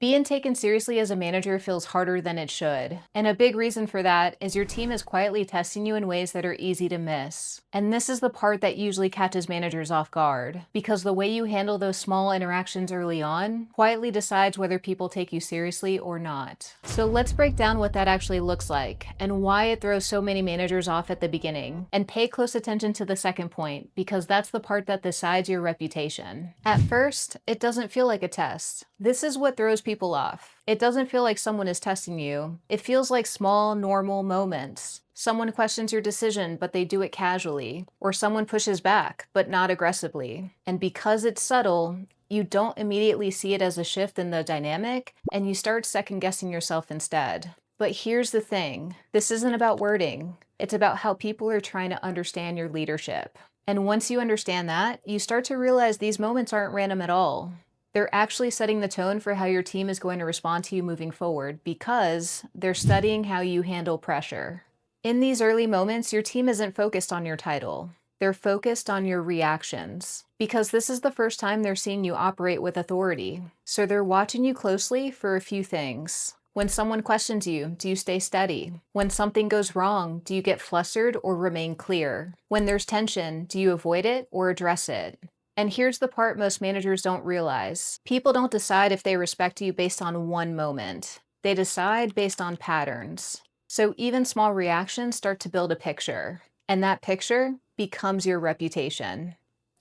Being taken seriously as a manager feels harder than it should. And a big reason for that is your team is quietly testing you in ways that are easy to miss. And this is the part that usually catches managers off guard, because the way you handle those small interactions early on quietly decides whether people take you seriously or not. So let's break down what that actually looks like and why it throws so many managers off at the beginning. And pay close attention to the second point, because that's the part that decides your reputation. At first, it doesn't feel like a test. This is what throws people off. It doesn't feel like someone is testing you. It feels like small, normal moments. Someone questions your decision, but they do it casually. Or someone pushes back, but not aggressively. And because it's subtle, you don't immediately see it as a shift in the dynamic, and you start second-guessing yourself instead. But here's the thing. This isn't about wording. It's about how people are trying to understand your leadership. And once you understand that, you start to realize these moments aren't random at all. They're actually setting the tone for how your team is going to respond to you moving forward, because they're studying how you handle pressure. In these early moments, your team isn't focused on your title. They're focused on your reactions, because this is the first time they're seeing you operate with authority. So they're watching you closely for a few things. When someone questions you, do you stay steady? When something goes wrong, do you get flustered or remain clear? When there's tension, do you avoid it or address it? And here's the part most managers don't realize. People don't decide if they respect you based on one moment. They decide based on patterns. So even small reactions start to build a picture, and that picture becomes your reputation.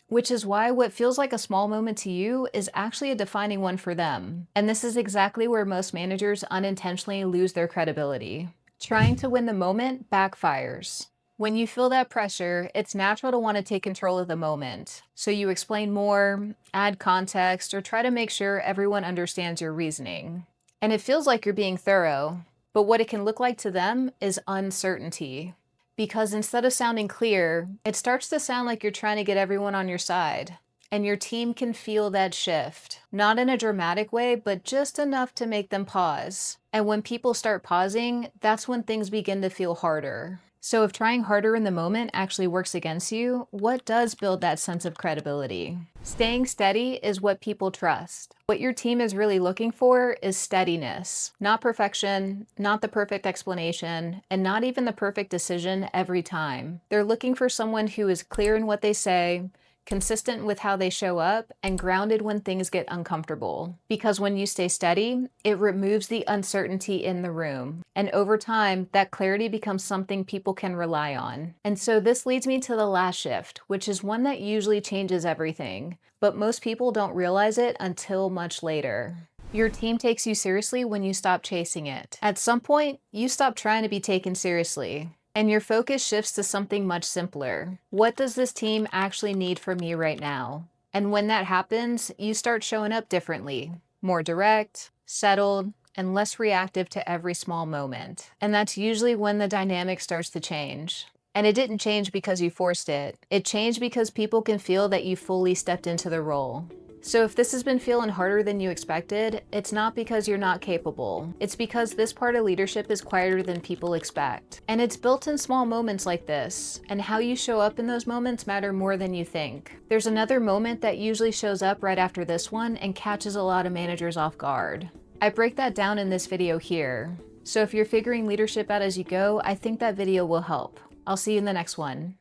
Which is why what feels like a small moment to you is actually a defining one for them. And this is exactly where most managers unintentionally lose their credibility. Trying to win the moment backfires. When you feel that pressure, it's natural to want to take control of the moment. So you explain more, add context, or try to make sure everyone understands your reasoning. And it feels like you're being thorough, but what it can look like to them is uncertainty. Because instead of sounding clear, it starts to sound like you're trying to get everyone on your side. And your team can feel that shift. Not in a dramatic way, but just enough to make them pause. And when people start pausing, that's when things begin to feel harder. So if trying harder in the moment actually works against you, what does build that sense of credibility? Staying steady is what people trust. What your team is really looking for is steadiness, not perfection, not the perfect explanation, and not even the perfect decision every time. They're looking for someone who is clear in what they say, consistent with how they show up, and grounded when things get uncomfortable. Because when you stay steady, it removes the uncertainty in the room. And over time, that clarity becomes something people can rely on. And so this leads me to the last shift, which is one that usually changes everything. But most people don't realize it until much later. Your team takes you seriously when you stop chasing it. At some point, you stop trying to be taken seriously. And your focus shifts to something much simpler. What does this team actually need from me right now? And when that happens, you start showing up differently, more direct, settled, and less reactive to every small moment. And that's usually when the dynamic starts to change. And it didn't change because you forced it. It changed because people can feel that you fully stepped into the role. So if this has been feeling harder than you expected, it's not because you're not capable. It's because this part of leadership is quieter than people expect. And it's built in small moments like this, and how you show up in those moments matter more than you think. There's another moment that usually shows up right after this one and catches a lot of managers off guard. I break that down in this video here. So if you're figuring leadership out as you go, I think that video will help. I'll see you in the next one.